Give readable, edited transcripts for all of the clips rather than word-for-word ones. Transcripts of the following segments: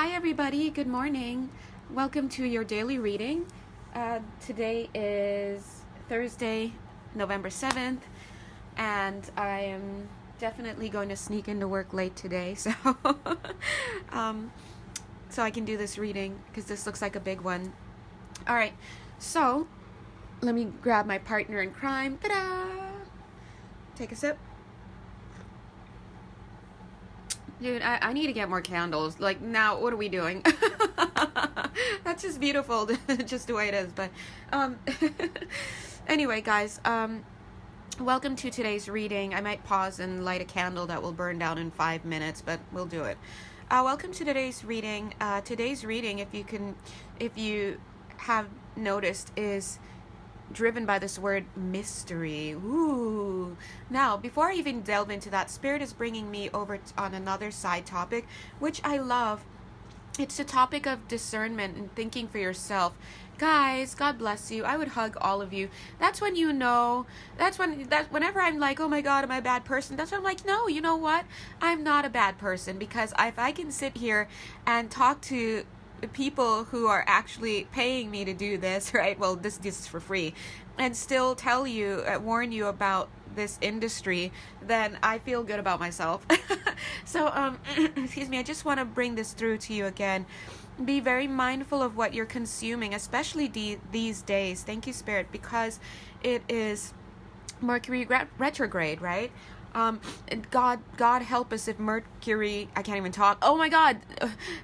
Hi everybody, good morning. Welcome to your daily reading. Today is Thursday, November 7th, and I am definitely going to sneak into work late today, so so I can do this reading because this looks like a big one. Alright, so let me grab my partner in crime. Ta-da! Take a sip. Dude, I need to get more candles. Like, now, what are we doing? That's just beautiful, just the way it is. But, anyway, guys, welcome to today's reading. I might pause and light a candle that will burn down in 5 minutes, but we'll do it. Welcome to today's reading. Today's reading, if you have noticed, is driven by this word mystery. Ooh. Now, before I even delve into that, Spirit is bringing me over on another side topic, which I love. It's the topic of discernment and thinking for yourself. Guys, God bless you. I would hug all of you. That's when you know, whenever I'm like, oh my God, am I a bad person? That's when I'm like, no, you know what? I'm not a bad person, because if I can sit here and talk to people who are actually paying me to do this, right? Well, this is for free, and still tell you, warn you about this industry, then I feel good about myself. So, excuse me, I just want to bring this through to you again. Be very mindful of what you're consuming, especially these days. Thank you, Spirit, because it is Mercury retrograde, right? And God help us if Mercury, I can't even talk. Oh my God,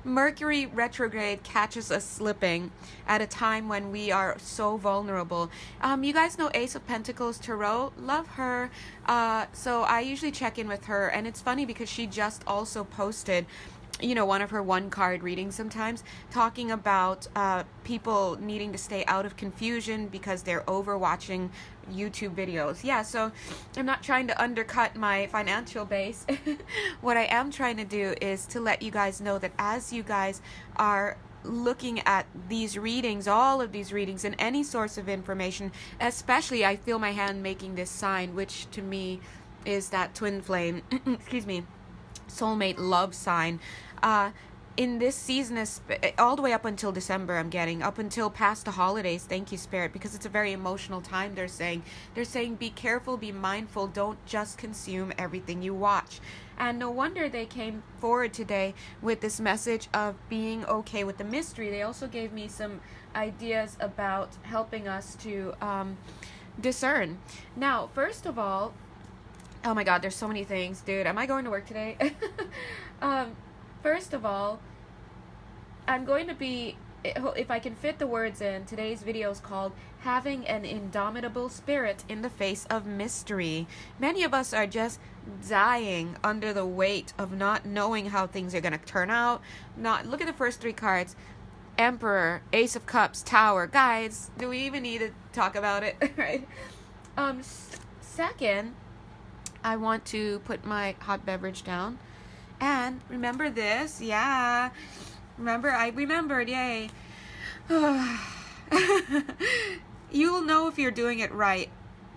Mercury retrograde catches us slipping at a time when we are so vulnerable. You guys know Ace of Pentacles Tarot, love her. So I usually check in with her, and it's funny because she just also posted, one of her one card readings sometimes, talking about people needing to stay out of confusion because they're overwatching YouTube videos. Yeah, so I'm not trying to undercut my financial base. What I am trying to do is to let you guys know that as you guys are looking at these readings, all of these readings, and any source of information, especially I feel my hand making this sign, which to me is that twin flame, excuse me, soulmate love sign. In this season, is all the way up until December, I'm getting up until past the holidays. Thank you, Spirit, because it's a very emotional time. They're saying be careful, be mindful, don't just consume everything you watch. And no wonder they came forward today with this message of being okay with the mystery. They also gave me some ideas about helping us to discern. Now, first of all, oh my God, there's so many things, dude. Am I going to work today? First of all, I'm going to be, if I can fit the words in, today's video is called Having an Indomitable Spirit in the Face of Mystery. Many of us are just dying under the weight of not knowing how things are going to turn out. Look at the first three cards. Emperor, Ace of Cups, Tower. Guys, do we even need to talk about it? Right? Second, I want to put my hot beverage down. And remember this, yeah. I remembered, yay. You'll know if you're doing it right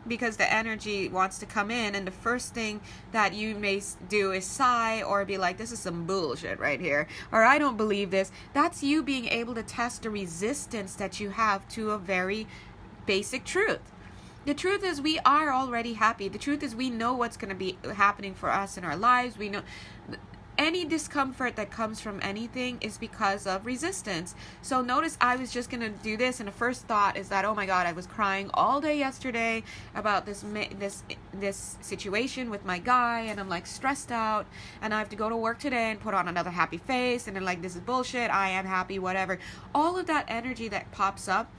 because the energy wants to come in, and the first thing that you may do is sigh or be like, this is some bullshit right here, or I don't believe this. That's you being able to test the resistance that you have to a very basic truth. The truth is we are already happy. The truth is we know what's going to be happening for us in our lives. We know any discomfort that comes from anything is because of resistance. So notice I was just going to do this, and the first thought is that, oh my God, I was crying all day yesterday about this situation with my guy, and I'm like stressed out, and I have to go to work today and put on another happy face, and then like, this is bullshit, I am happy, whatever. All of that energy that pops up,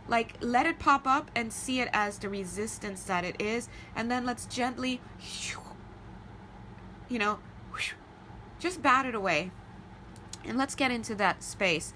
like, let it pop up and see it as the resistance that it is, and then let's gently, just bat it away. And let's get into that space.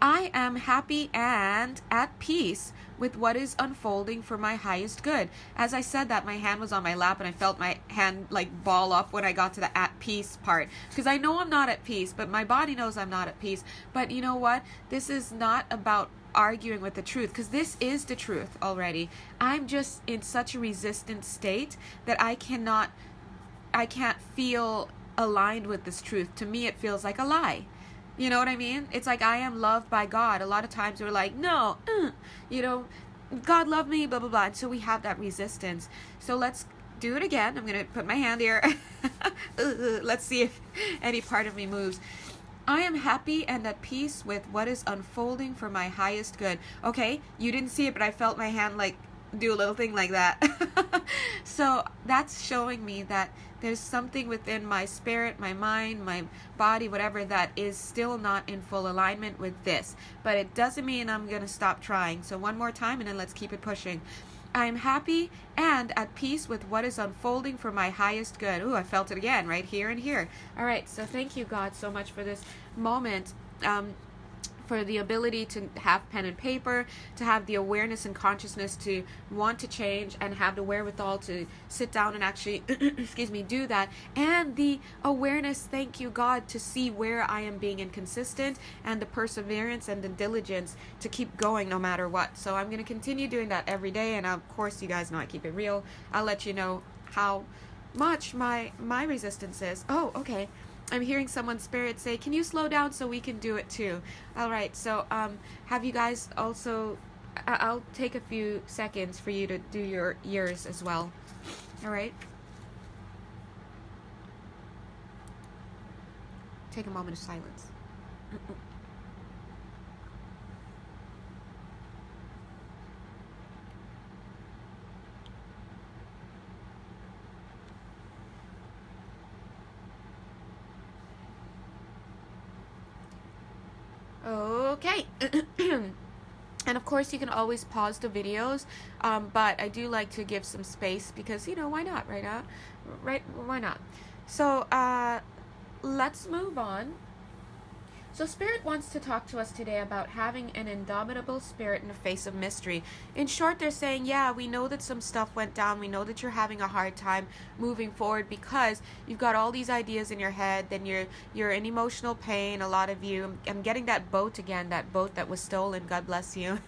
I am happy and at peace with what is unfolding for my highest good. As I said that, my hand was on my lap, and I felt my hand like ball up when I got to the at peace part, because I know I'm not at peace, but my body knows I'm not at peace. But you know what? This is not about arguing with the truth, because this is the truth already. I'm just in such a resistant state that I can't feel aligned with this truth. To me, it feels like a lie. You know what I mean? It's like, I am loved by God. A lot of times we're like, no, God loved me, blah, blah, blah. And so we have that resistance. So let's do it again. I'm going to put my hand here. Let's see if any part of me moves. I am happy and at peace with what is unfolding for my highest good. Okay, you didn't see it, but I felt my hand like do a little thing like that. So that's showing me that there's something within my spirit, my mind, my body, whatever, that is still not in full alignment with this. But it doesn't mean I'm going to stop trying. So one more time, and then let's keep it pushing. I am happy and at peace with what is unfolding for my highest good. Ooh, I felt it again, right here and here. All right, so thank you, God, so much for this moment. For the ability to have pen and paper, to have the awareness and consciousness to want to change, and have the wherewithal to sit down and actually, do that. And the awareness, thank you, God, to see where I am being inconsistent, and the perseverance and the diligence to keep going no matter what. So I'm going to continue doing that every day. And of course, you guys know I keep it real. I'll let you know how much my resistance is. Oh, okay. I'm hearing someone's spirit say, can you slow down so we can do it too? All right, so have you guys also, I'll take a few seconds for you to do your ears as well. All right? Take a moment of silence. Okay. And of course you can always pause the videos, but I do like to give some space because, why not, right now? Right? Why not? So let's move on. So Spirit wants to talk to us today about having an indomitable spirit in the face of mystery. In short, they're saying, yeah, we know that some stuff went down. We know that you're having a hard time moving forward because you've got all these ideas in your head. Then you're in emotional pain, a lot of you. I'm getting that boat again, that boat that was stolen. God bless you.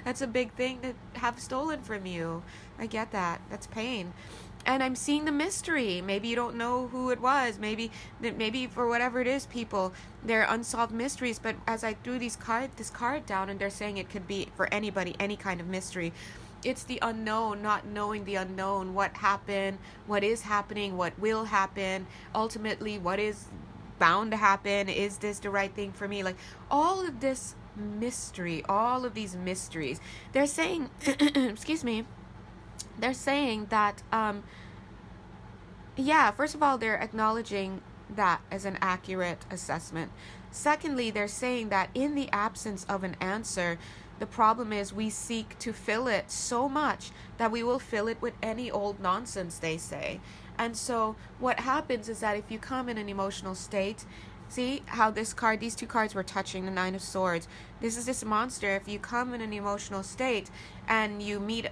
That's a big thing to have stolen from you. I get that. That's pain. And I'm seeing the mystery. Maybe you don't know who it was. Maybe for whatever it is, people, they're unsolved mysteries. But as I threw this card down, and they're saying it could be for anybody, any kind of mystery. It's the unknown, not knowing the unknown. What happened, what is happening, what will happen, ultimately what is bound to happen. Is this the right thing for me? Like all of this mystery, all of these mysteries. They're saying, excuse me, they're saying that, first of all, they're acknowledging that as an accurate assessment. Secondly, they're saying that in the absence of an answer, the problem is we seek to fill it so much that we will fill it with any old nonsense, they say. And so what happens is that if you come in an emotional state, see how these two cards were touching, the Nine of Swords. This is this monster. If you come in an emotional state and you meet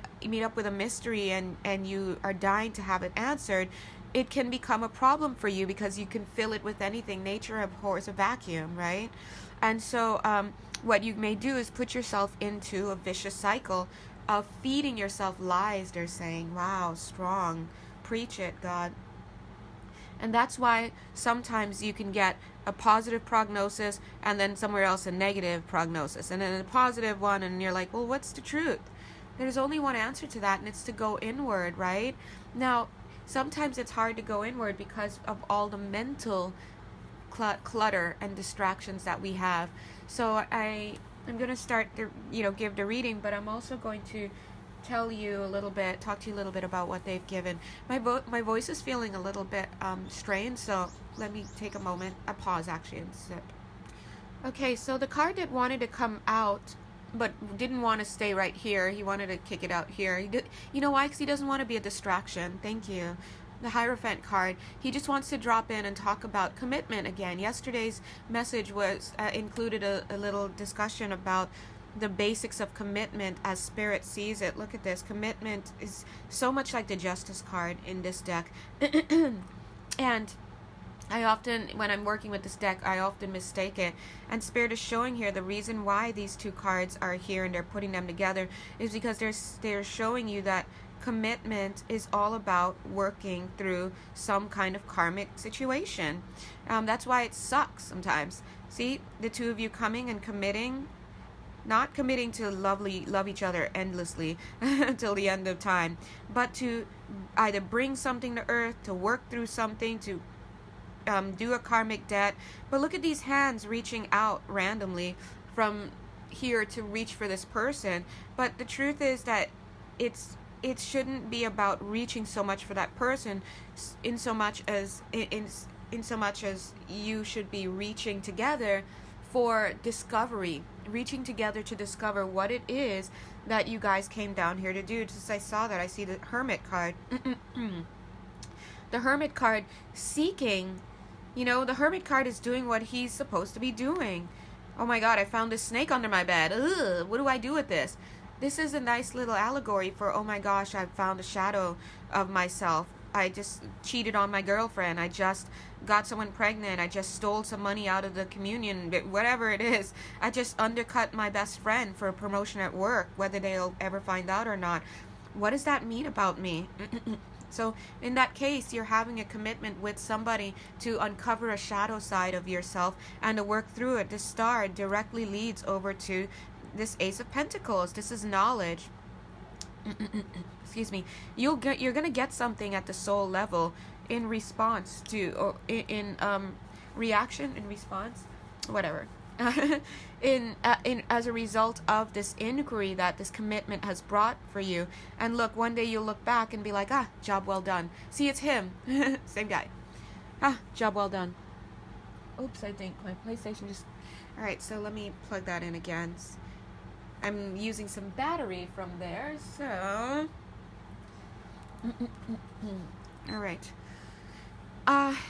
up with a mystery and you are dying to have it answered, it can become a problem for you because you can fill it with anything. Nature abhors a vacuum, right? And so what you may do is put yourself into a vicious cycle of feeding yourself lies, they're saying. Wow, strong. Preach it, God. And that's why sometimes you can get a positive prognosis and then somewhere else a negative prognosis. And then a positive one, and you're like, well, what's the truth? There's only one answer to that, and it's to go inward, right? Now, sometimes it's hard to go inward because of all the mental clutter and distractions that we have. So I'm going to start give the reading, but I'm also going to talk to you a little bit about what they've given. My voice is feeling a little bit strained, so let me take a moment, a pause actually, and sip. Okay, so the card that wanted to come out but didn't want to stay right here, he wanted to kick it out here. You know why? Because he doesn't want to be a distraction. Thank you. The Hierophant card, he just wants to drop in and talk about commitment again. Yesterday's message was included a little discussion about the basics of commitment as Spirit sees it. Look at this. Commitment is so much like the Justice card in this deck. And I often, when I'm working with this deck, I often mistake it. And Spirit is showing here the reason why these two cards are here and they're putting them together is because they're showing you that commitment is all about working through some kind of karmic situation. That's why it sucks sometimes. See, the two of you coming and committing, not committing to love each other endlessly until the end of time, but to either bring something to earth, to work through something, to do a karmic debt. But look at these hands reaching out randomly from here to reach for this person. But the truth is that it shouldn't be about reaching so much for that person, in so much as you should be reaching together for discovery, reaching together to discover what it is that you guys came down here to do. Just as I saw that, I see the Hermit card. The Hermit card seeking, the Hermit card is doing what he's supposed to be doing. Oh my God, I found a snake under my bed. Ugh, what do I do with this? This is a nice little allegory for, oh my gosh, I found a shadow of myself. I just cheated on my girlfriend. I just got someone pregnant. I just stole some money out of the communion, whatever it is. I just undercut my best friend for a promotion at work, whether they'll ever find out or not. What does that mean about me? So in that case, you're having a commitment with somebody to uncover a shadow side of yourself and to work through it. This star directly leads over to this Ace of Pentacles. This is knowledge. Excuse me. You're gonna get something at the soul level in response to, or in reaction, in response, whatever. in as a result of this inquiry that this commitment has brought for you. And look, one day you'll look back and be like, job well done. See, it's him. Same guy. Job well done. Oops, I think my PlayStation just... Alright, so let me plug that in again. I'm using some battery from there, so... Alright.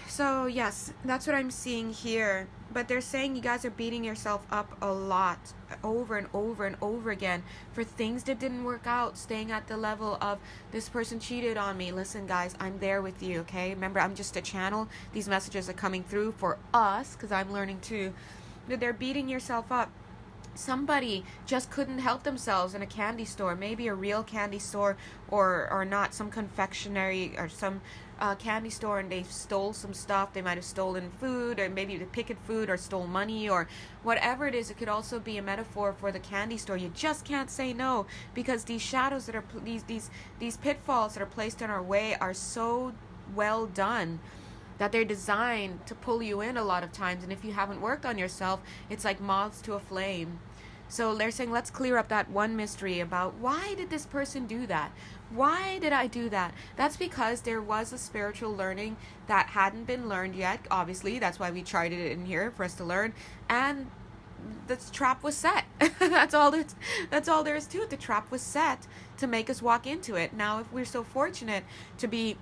So yes, that's what I'm seeing here. But they're saying you guys are beating yourself up a lot, over and over and over again, for things that didn't work out, staying at the level of, this person cheated on me. Listen guys, I'm there with you, okay? Remember, I'm just a channel. These messages are coming through for us, because I'm learning too. But they're beating yourself up. Somebody just couldn't help themselves in a candy store, maybe a real candy store or not, some confectionery or some candy store, and they stole some stuff. They might have stolen food, or maybe they picked food, or stole money, or whatever it is. It could also be a metaphor for the candy store. You just can't say no, because these shadows that are these pitfalls that are placed in our way are so well done that they're designed to pull you in a lot of times. And if you haven't worked on yourself, it's like moths to a flame. So they're saying, let's clear up that one mystery about, why did this person do that? Why did I do that? That's because there was a spiritual learning that hadn't been learned yet. Obviously, that's why we tried it in here, for us to learn. And the trap was set. That's all there is to it. The trap was set to make us walk into it. Now, if we're so fortunate to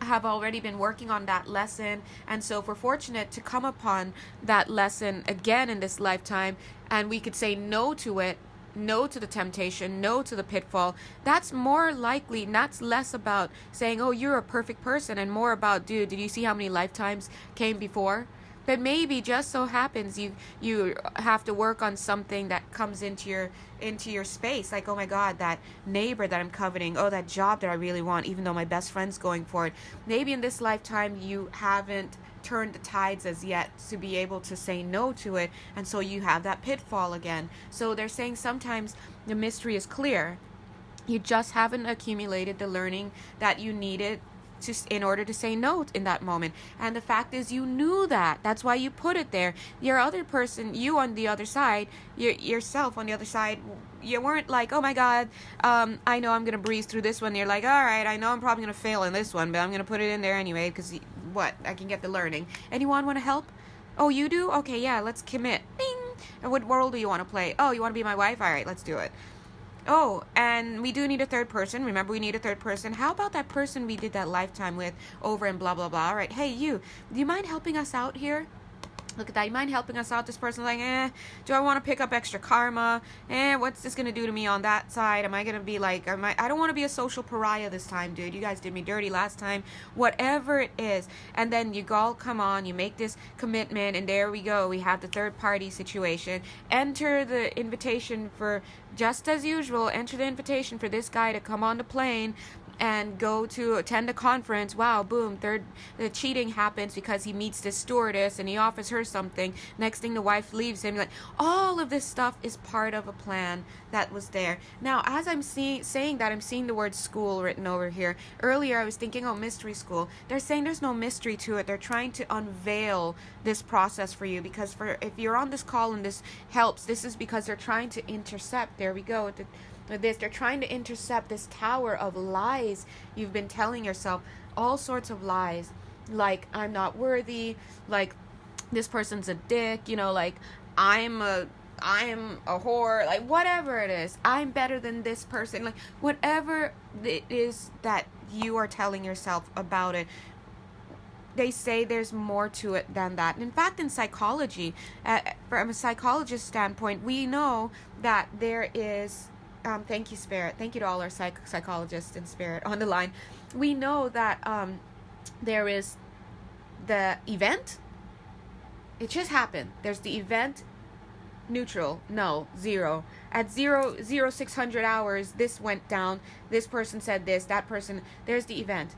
have already been working on that lesson, and so if we're fortunate to come upon that lesson again in this lifetime, and we could say no to it, no to the temptation, no to the pitfall, that's more likely, and that's less about saying, oh, you're a perfect person, and more about, dude, did you see how many lifetimes came before? But maybe just so happens you have to work on something that comes into your space, like, oh my God, that neighbor that I'm coveting, oh, that job that I really want, even though my best friend's going for it. Maybe in this lifetime you haven't turned the tides as yet to be able to say no to it, and so you have that pitfall again. So they're saying sometimes the mystery is clear. You just haven't accumulated the learning that you needed in order to say no in that moment. And the fact is, you knew that. That's why you put it there. Your other person, you on the other side, yourself on the other side, you weren't like, oh my God, I know I'm going to breeze through this one. You're like, all right, I know I'm probably going to fail in this one, but I'm going to put it in there anyway, because I can get the learning. Anyone want to help? Oh, you do? Okay, yeah, let's commit. Bing! And what role do you want to play? Oh, you want to be my wife? All right, let's do it. Oh, and we do need a third person. Remember, we need a third person. How about that person we did that lifetime with over and blah, blah, blah. All right. Hey, do you mind helping us out here? Look at that. You mind helping us out? This person's like, do I want to pick up extra karma? What's this going to do to me on that side? Am I going to be like, I don't want to be a social pariah this time, dude. You guys did me dirty last time. Whatever it is. And then you all come on, you make this commitment, and there we go. We have the third party situation. Enter the invitation for, just as usual, enter the invitation for this guy to come on the plane and go to attend a conference. Wow, boom, the cheating happens because he meets this stewardess and he offers her something. Next thing, the wife leaves him. Like, all of this stuff is part of a plan that was there. Now, as I'm saying that, I'm seeing the word school written over here. Earlier, I was thinking, oh, mystery school. They're saying there's no mystery to it. They're trying to unveil this process for you, because if you're on this call and this helps, this is because they're trying to intercept. There we go. They're trying to intercept this tower of lies you've been telling yourself. All sorts of lies, like I'm not worthy, like this person's a dick, like I'm a whore, like whatever it is, I'm better than this person, like whatever it is that you are telling yourself about it. They say there's more to it than that. And in fact, in psychology, from a psychologist standpoint, we know that there is thank you, Spirit. Thank you to all our psychologists in Spirit on the line. We know that there is the event. It just happened. There's the event, neutral, no, zero. At 600 hours, this went down. This person said this, that person. There's the event.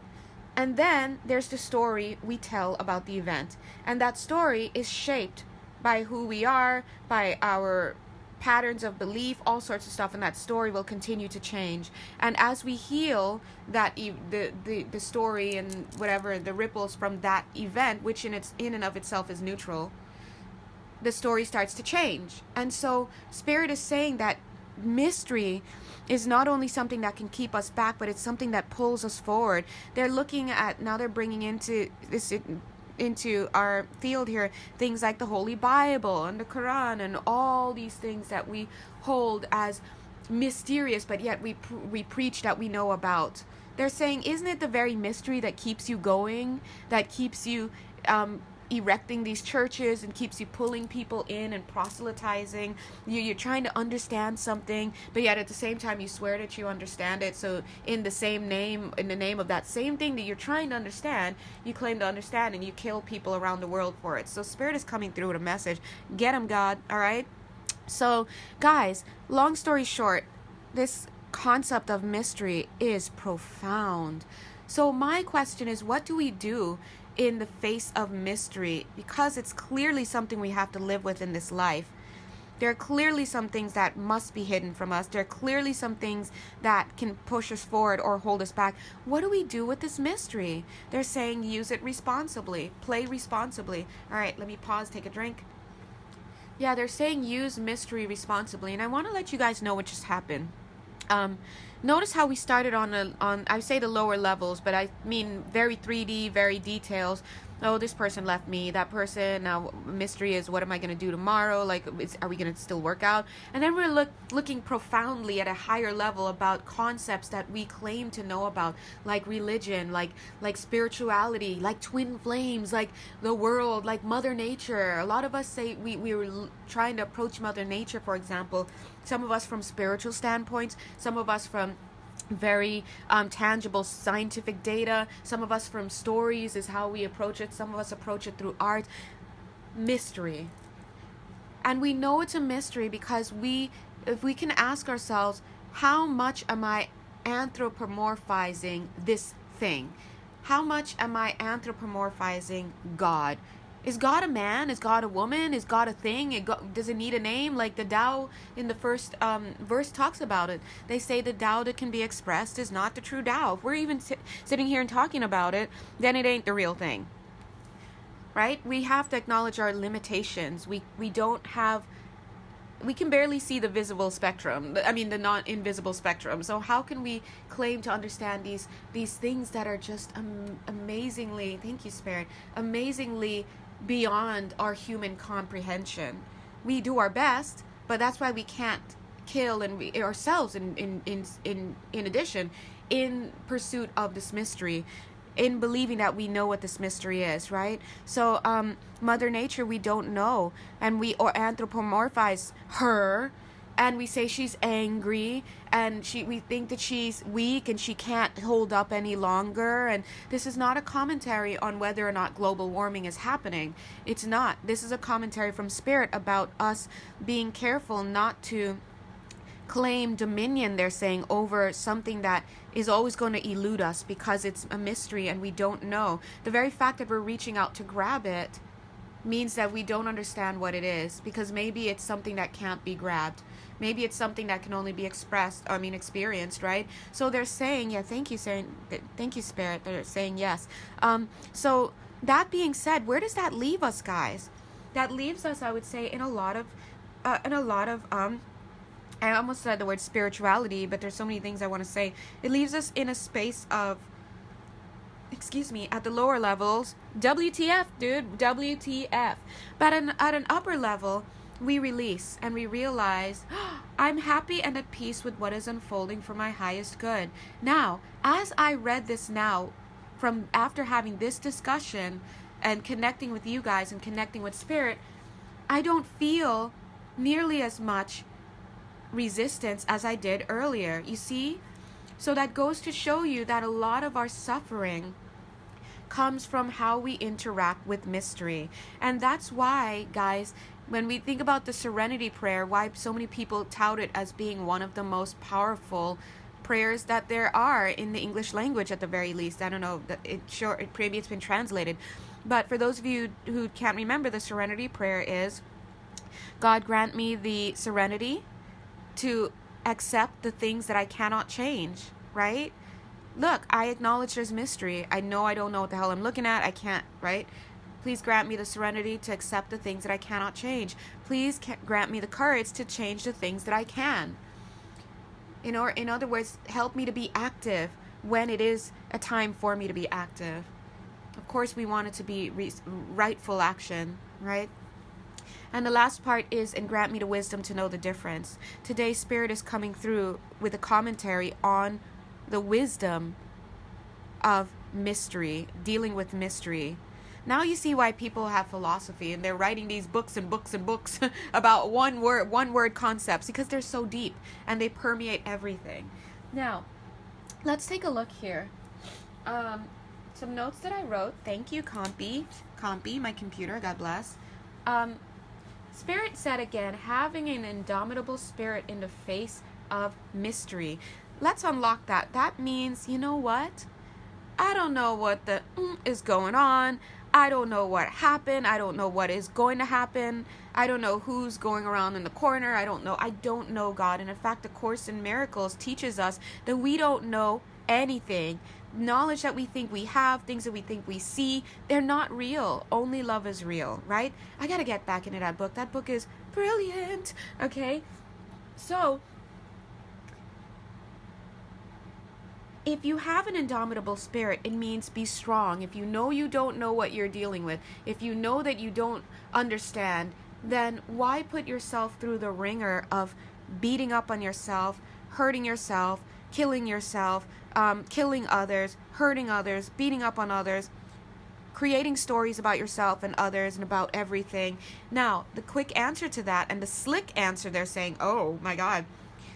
And then there's the story we tell about the event. And that story is shaped by who we are, by our patterns of belief, all sorts of stuff, and that story will continue to change. And as we heal that the story and whatever the ripples from that event, which in and of itself is neutral, the story starts to change. And so Spirit is saying that mystery is not only something that can keep us back, but it's something that pulls us forward. They're looking at, now they're bringing into our field here things like the Holy Bible and the Quran and all these things that we hold as mysterious, but yet we preach that we know about. They're saying, isn't it the very mystery that keeps you going, that keeps you erecting these churches and keeps you pulling people in and proselytizing? You're trying to understand something, but yet at the same time you swear that you understand it. So in the name of that same thing that you're trying to understand, you claim to understand, and you kill people around the world for it. So Spirit is coming through with a message. Get them, God. All right. So guys, long story short, this concept of mystery is profound. So my question is, what do we do in the face of mystery? Because it's clearly something we have to live with in this life. There are clearly some things that must be hidden from us. There are clearly some things that can push us forward or hold us back. What do we do with this mystery? They're saying use it responsibly. Play responsibly. All right, let me pause, take a drink. Yeah, they're saying use mystery responsibly. And I want to let you guys know what just happened. Notice how we started on I say the lower levels, but I mean very 3D, very details. Oh, this person left me, that person. Now, mystery is, what am I going to do tomorrow? Like, are we going to still work out? And then we're looking profoundly at a higher level about concepts that we claim to know about, like religion, like spirituality, like twin flames, like the world, like Mother Nature. A lot of us say we were trying to approach Mother Nature, for example. Some of us from spiritual standpoints, some of us from very tangible scientific data, some of us from stories is how we approach it, some of us approach it through art. Mystery. And we know it's a mystery because if we can ask ourselves, how much am I anthropomorphizing this thing? How much am I anthropomorphizing God? Is God a man? Is God a woman? Is God a thing? Does it need a name? Like the Tao in the first verse talks about it. They say the Tao that can be expressed is not the true Tao. If we're even sitting here and talking about it, then it ain't the real thing. Right? We have to acknowledge our limitations. We can barely see the visible spectrum. I mean, the non-invisible spectrum. So how can we claim to understand these things that are just amazingly, thank you, Spirit, amazingly beyond our human comprehension? We do our best, but that's why we can't kill ourselves in addition, in pursuit of this mystery. in believing that we know what this mystery is, right? So Mother Nature, we don't know, and we or anthropomorphize her, and we say she's angry, and we think that she's weak and she can't hold up any longer. And this is not a commentary on whether or not global warming is happening. It's not. This is a commentary from Spirit about us being careful not to claim dominion, they're saying, over something that is always going to elude us because it's a mystery and we don't know. The very fact that we're reaching out to grab it means that we don't understand what it is, because maybe it's something that can't be grabbed. Maybe it's something that can only be experienced, right? So they're saying, yeah, thank you, Spirit. They're saying yes. So that being said, where does that leave us, guys? That leaves us, I would say, in a lot of I almost said the word spirituality, but there's so many things I want to say. It leaves us in a space of, at the lower levels, WTF, dude, WTF. But at an upper level, we release and we realize, I'm happy and at peace with what is unfolding for my highest good. Now, as I read this now, from after having this discussion and connecting with you guys and connecting with Spirit, I don't feel nearly as much resistance as I did earlier. You see? So that goes to show you that a lot of our suffering comes from how we interact with mystery. And that's why, guys, when we think about the Serenity Prayer, why so many people tout it as being one of the most powerful prayers that there are in the English language, at the very least. I don't know, maybe it's been translated. But for those of you who can't remember, the Serenity Prayer is, God grant me the serenity to accept the things that I cannot change, right? Look, I acknowledge there's mystery. I know I don't know what the hell I'm looking at. I can't, right? Please grant me the serenity to accept the things that I cannot change. Please grant me the courage to change the things that I can. In other words, help me to be active when it is a time for me to be active. Of course, we want it to be rightful action, right? And the last part is, and grant me the wisdom to know the difference. Today, Spirit is coming through with a commentary on the wisdom of mystery, dealing with mystery. Now you see why people have philosophy and they're writing these books and books and books about one word concepts, because they're so deep and they permeate everything. Now, let's take a look here. Some notes that I wrote. Thank you, Compy, my computer, God bless. Spirit said again, having an indomitable spirit in the face of mystery. Let's unlock that. That means, you know what? I don't know what is going on. I don't know what happened. I don't know what is going to happen. I don't know who's going around in the corner. I don't know God. And in fact, the Course in Miracles teaches us that we don't know anything. Knowledge that we think we have, things that we think we see, they're not real. Only love is real, right? I gotta get back into that book. That book is brilliant, okay? So, if you have an indomitable spirit, it means be strong. If you know you don't know what you're dealing with, if you know that you don't understand, then why put yourself through the ringer of beating up on yourself, hurting yourself, killing yourself, killing others, hurting others, beating up on others, creating stories about yourself and others and about everything? Now, the quick answer to that, and the slick answer, they're saying, oh my God.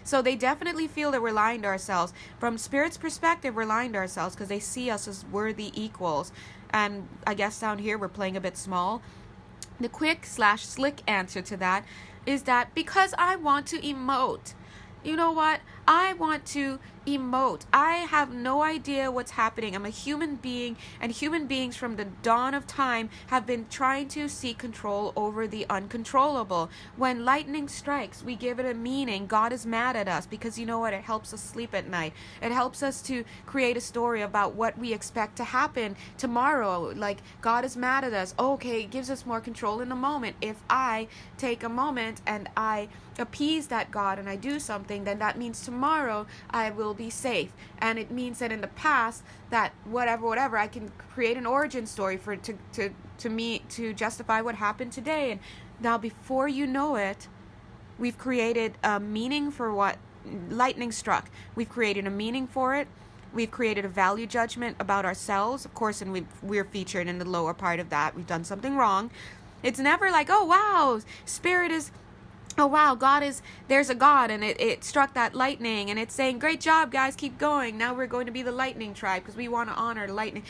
So they definitely feel that we're lying to ourselves. From Spirit's perspective, we're lying to ourselves because they see us as worthy equals. And I guess down here we're playing a bit small. The quick/slick answer to that is that because I want to emote. You know what? I want to emote. I have no idea what's happening. I'm a human being, and human beings from the dawn of time have been trying to seek control over the uncontrollable. When lightning strikes, we give it a meaning. God is mad at us because, you know what? It helps us sleep at night. It helps us to create a story about what we expect to happen tomorrow. Like, God is mad at us. Okay, it gives us more control in the moment. If I take a moment and I appease that God and I do something, then that means tomorrow I will be safe. And it means that in the past, that whatever, I can create an origin story for to justify what happened today. And now, before you know it, we've created a meaning for what lightning struck. We've created a meaning for it. we've created a value judgment about ourselves, of course, and we're featured in the lower part of that. We've done something wrong. It's never like, oh wow, spirit is, oh wow, there's a God, and it struck that lightning, and it's saying, great job guys, keep going, now we're going to be the lightning tribe because we want to honor the lightning.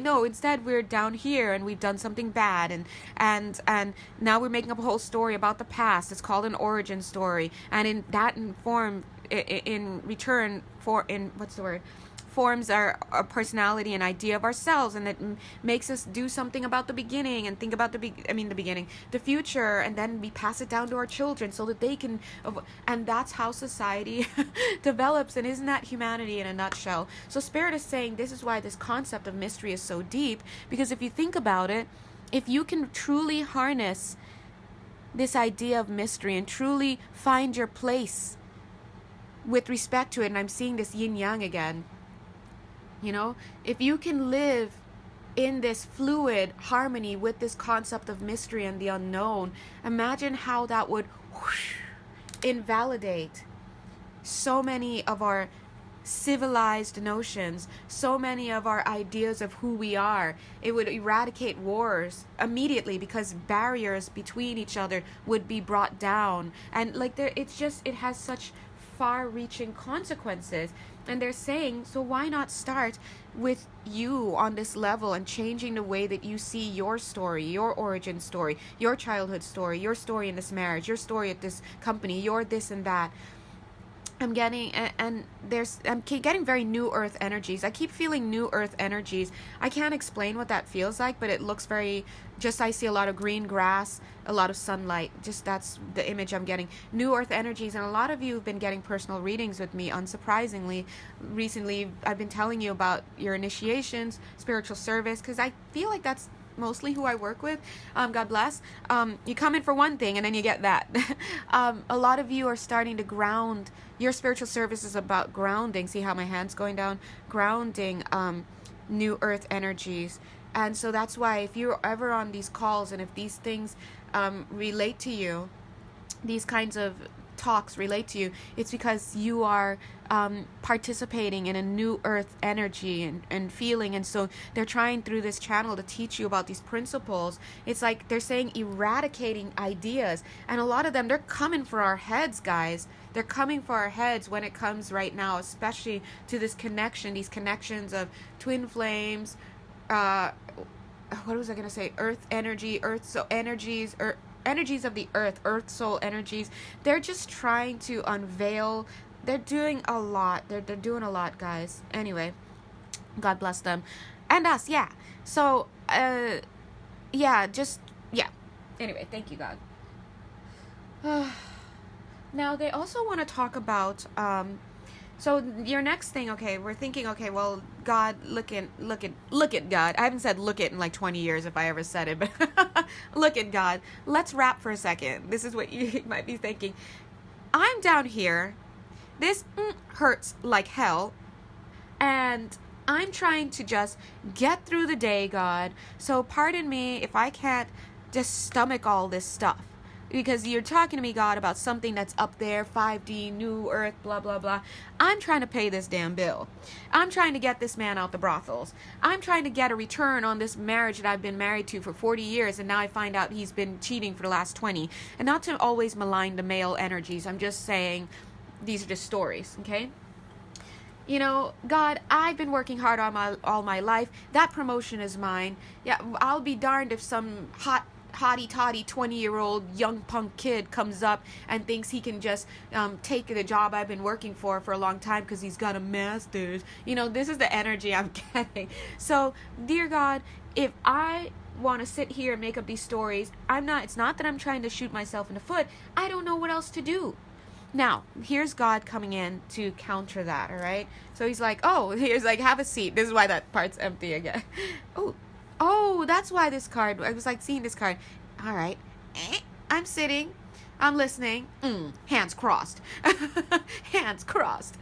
No, instead we're down here and we've done something bad, and now we're making up a whole story about the past. It's called an origin story, and in return forms our personality and idea of ourselves, and it makes us do something about the beginning and think about the future, and then we pass it down to our children so that they can, and that's how society develops. And isn't that humanity in a nutshell? So Spirit is saying this is why this concept of mystery is so deep, because if you think about it, if you can truly harness this idea of mystery and truly find your place with respect to it, and I'm seeing this yin yang again, if you can live in this fluid harmony with this concept of mystery and the unknown, imagine how that would invalidate so many of our civilized notions, so many of our ideas of who we are. It would eradicate wars immediately because barriers between each other would be brought down, and it has such far-reaching consequences. And they're saying, so why not start with you on this level and changing the way that you see your story, your origin story, your childhood story, your story in this marriage, your story at this company, your this and that. I'm getting very new earth energies. I keep feeling new earth energies. I can't explain what that feels like, but it looks very, I see a lot of green grass, a lot of sunlight. That's the image I'm getting. New earth energies. And a lot of you have been getting personal readings with me, unsurprisingly. Recently, I've been telling you about your initiations, spiritual service, because I feel like that's mostly who I work with. God bless. You come in for one thing and then you get that. A lot of you are starting to ground. Your spiritual service is about grounding. See how my hand's going down? Grounding new earth energies. And so that's why if you're ever on these calls and if these things relate to you, these kinds of talks relate to you, it's because you are participating in a new earth energy and feeling. And so they're trying through this channel to teach you about these principles. It's like they're saying eradicating ideas, and a lot of them, they're coming for our heads, guys. They're coming for our heads when it comes right now, especially to this connection, these connections of twin flames, what was I going to say? Earth energy, energies of the earth soul energies. They're just trying to unveil. They're doing a lot. They're doing a lot, guys. Anyway, God bless them. And us, yeah. So, Anyway, thank you, God. Now, they also want to talk about, so your next thing, okay, we're thinking, okay, well, God, look at God. I haven't said look at in like 20 years if I ever said it, but look at God. Let's rap for a second. This is what you might be thinking. I'm down here. This hurts like hell. And I'm trying to just get through the day, God. So pardon me if I can't just stomach all this stuff. Because you're talking to me, God, about something that's up there, 5D, new earth, blah, blah, blah. I'm trying to pay this damn bill. I'm trying to get this man out the brothels. I'm trying to get a return on this marriage that I've been married to for 40 years, and now I find out he's been cheating for the last 20. And not to always malign the male energies. I'm just saying these are just stories, okay? God, I've been working hard all my life. That promotion is mine. Yeah, I'll be darned if some hotty-toddy 20-year-old young punk kid comes up and thinks he can just take the job I've been working for a long time because he's got a master's. This is the energy I'm getting. So, dear God, if I want to sit here and make up these stories, it's not that I'm trying to shoot myself in the foot. I don't know what else to do. Now, here's God coming in to counter that, all right? So he's like, have a seat. This is why that part's empty again. Oh, that's why this card, I was like seeing this card. All right. I'm sitting. I'm listening. Hands crossed. Hands crossed.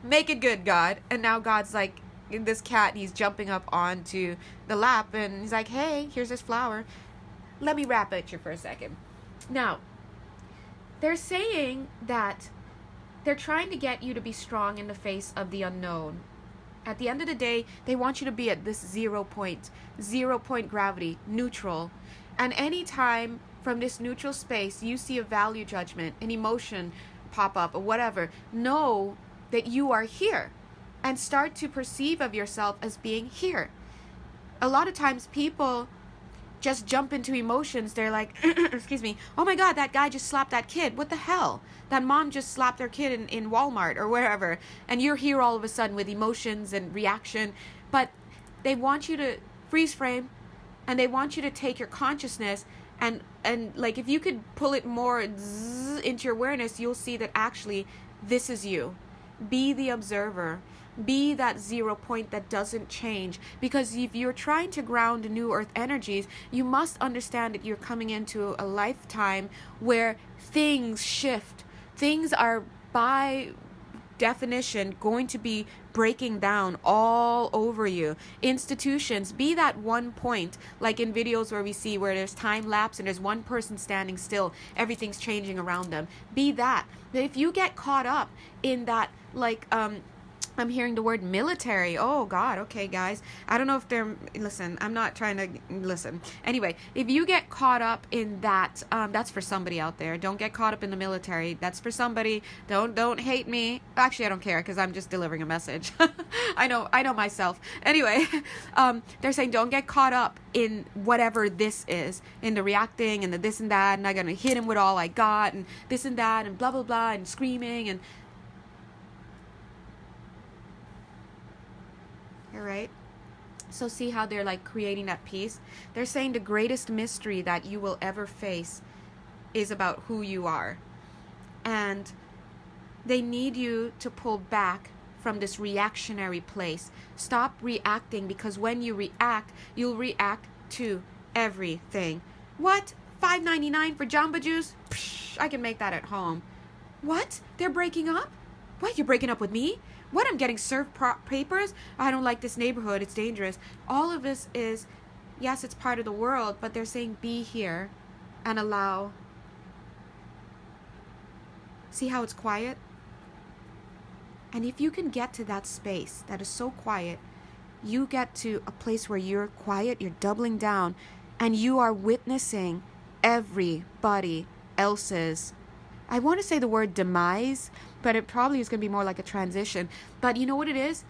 Make it good, God. And now God's like this cat, and he's jumping up onto the lap, and he's like, hey, here's this flower. Let me rap at you for a second. Now, they're saying that they're trying to get you to be strong in the face of the unknown. At the end of the day, they want you to be at this 0 point gravity, neutral. And anytime from this neutral space you see a value judgment, an emotion pop up or whatever, know that you are here and start to perceive of yourself as being here. A lot of times people just jump into emotions. They're like, excuse me, oh my God, that guy just slapped that kid. What the hell? That mom just slapped their kid in Walmart or wherever. And you're here all of a sudden with emotions and reaction. But they want you to freeze frame, and they want you to take your consciousness and like if you could pull it more into your awareness, you'll see that actually this is you. Be the observer. Be that 0 point that doesn't change. Because if you're trying to ground new earth energies, you must understand that you're coming into a lifetime where things shift. Things are by definition going to be breaking down all over you. Institutions, be that 1 point, like in videos where we see where there's time lapse and there's one person standing still, everything's changing around them. Be that. If you get caught up in that, like I'm hearing the word military. Oh God, okay guys. I don't know if they're, listen, I'm not trying to, listen. Anyway, if you get caught up in that, that's for somebody out there. Don't get caught up in the military. That's for somebody. Don't hate me. Actually, I don't care because I'm just delivering a message. I know myself. Anyway, they're saying don't get caught up in whatever this is, in the reacting and the this and that, and I'm going to hit him with all I got and this and that and blah, blah, blah, and screaming and all right. So see how they're like creating that peace. They're saying the greatest mystery that you will ever face is about who you are. And they need you to pull back from this reactionary place. Stop reacting, because when you react, you'll react to everything. What? $5.99 for Jamba Juice? Psh, I can make that at home. What? They're breaking up? What? You're breaking up with me? What? I'm getting served papers? I don't like this neighborhood. It's dangerous. All of this is, yes, it's part of the world, but they're saying be here and allow. See how it's quiet? And if you can get to that space that is so quiet, you get to a place where you're quiet, you're doubling down, and you are witnessing everybody else's, I want to say the word demise, but it probably is going to be more like a transition. But you know what it is?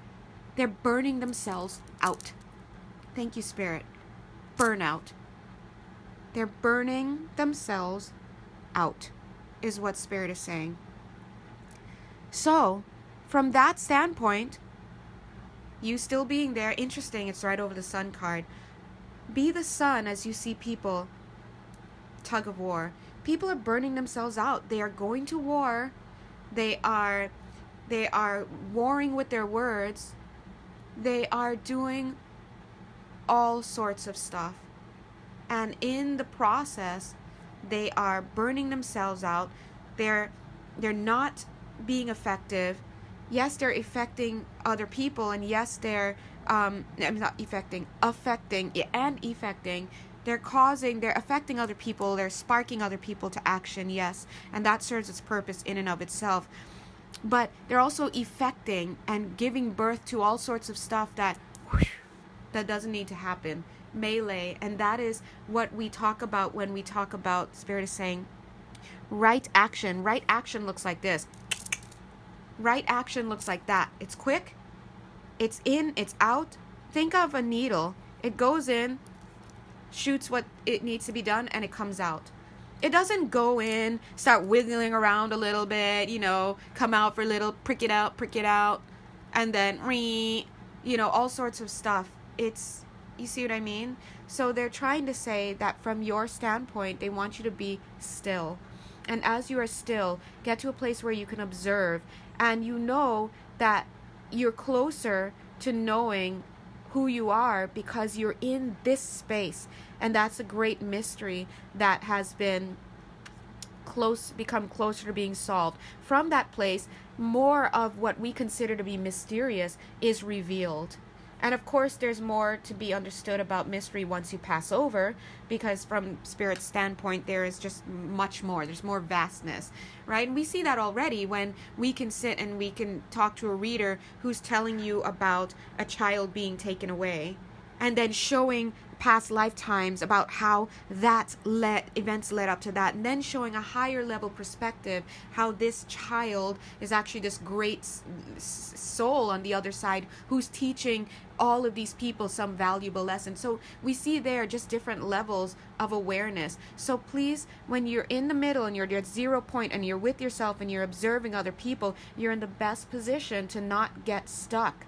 They're burning themselves out. Thank you, Spirit. Burnout. They're burning themselves out, is what Spirit is saying. So, from that standpoint, you still being there, interesting, it's right over the Sun card. Be the sun as you see people tug of war. People are burning themselves out. They are going to war. They are warring with their words. They are doing all sorts of stuff. And in the process, they are burning themselves out. They're not being effective. Yes, they're affecting other people, and yes, they're affecting. They're affecting other people, they're sparking other people to action, yes, and that serves its purpose in and of itself. But they're also effecting and giving birth to all sorts of stuff that doesn't need to happen. Melee, and that is what we talk about when we talk about, Spirit is saying, right action. Right action looks like this. Right action looks like that. It's quick, it's in, it's out. Think of a needle. It goes in, shoots what it needs to be done, and it comes out. It doesn't go in, start wiggling around a little bit, come out for a little, prick it out, and then, all sorts of stuff. You see what I mean? So they're trying to say that from your standpoint, they want you to be still. And as you are still, get to a place where you can observe, and you know that you're closer to knowing who you are because you're in this space. And that's a great mystery that has become closer to being solved. From that place, more of what we consider to be mysterious is revealed. And of course, there's more to be understood about mystery once you pass over, because from Spirit's standpoint, there is just much more. There's more vastness, right? And we see that already when we can sit and we can talk to a reader who's telling you about a child being taken away, and then showing past lifetimes about how events led up to that, and then showing a higher level perspective how this child is actually this great soul on the other side who's teaching all of these people some valuable lesson. So we see there just different levels of awareness. So please, when you're in the middle and you're at 0 point and you're with yourself and you're observing other people, you're in the best position to not get stuck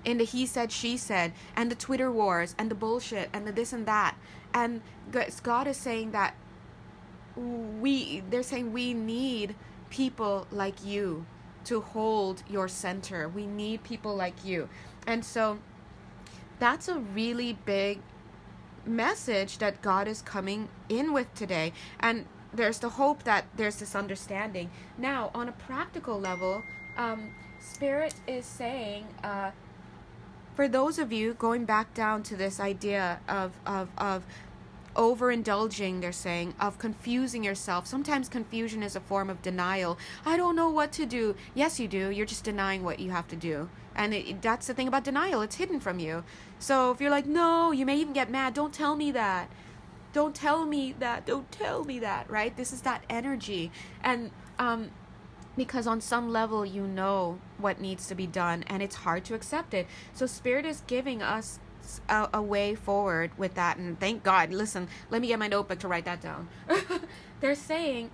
in the he said, she said, and the Twitter wars, and the bullshit, and the this and that. And God is saying that they're saying we need people like you to hold your center. We need people like you. And so that's a really big message that God is coming in with today. And there's the hope that there's this understanding. Now, on a practical level, Spirit is saying, for those of you going back down to this idea of overindulging, they're saying, of confusing yourself. Sometimes confusion is a form of denial. I don't know what to do. Yes, you do. You're just denying what you have to do. And that's the thing about denial. It's hidden from you. So if you're like, no, you may even get mad. Don't tell me that. Don't tell me that. Don't tell me that, right? This is that energy. And because on some level you know what needs to be done, and it's hard to accept it. So Spirit is giving us a way forward with that, and thank God. Listen, let me get my notebook to write that down. They're saying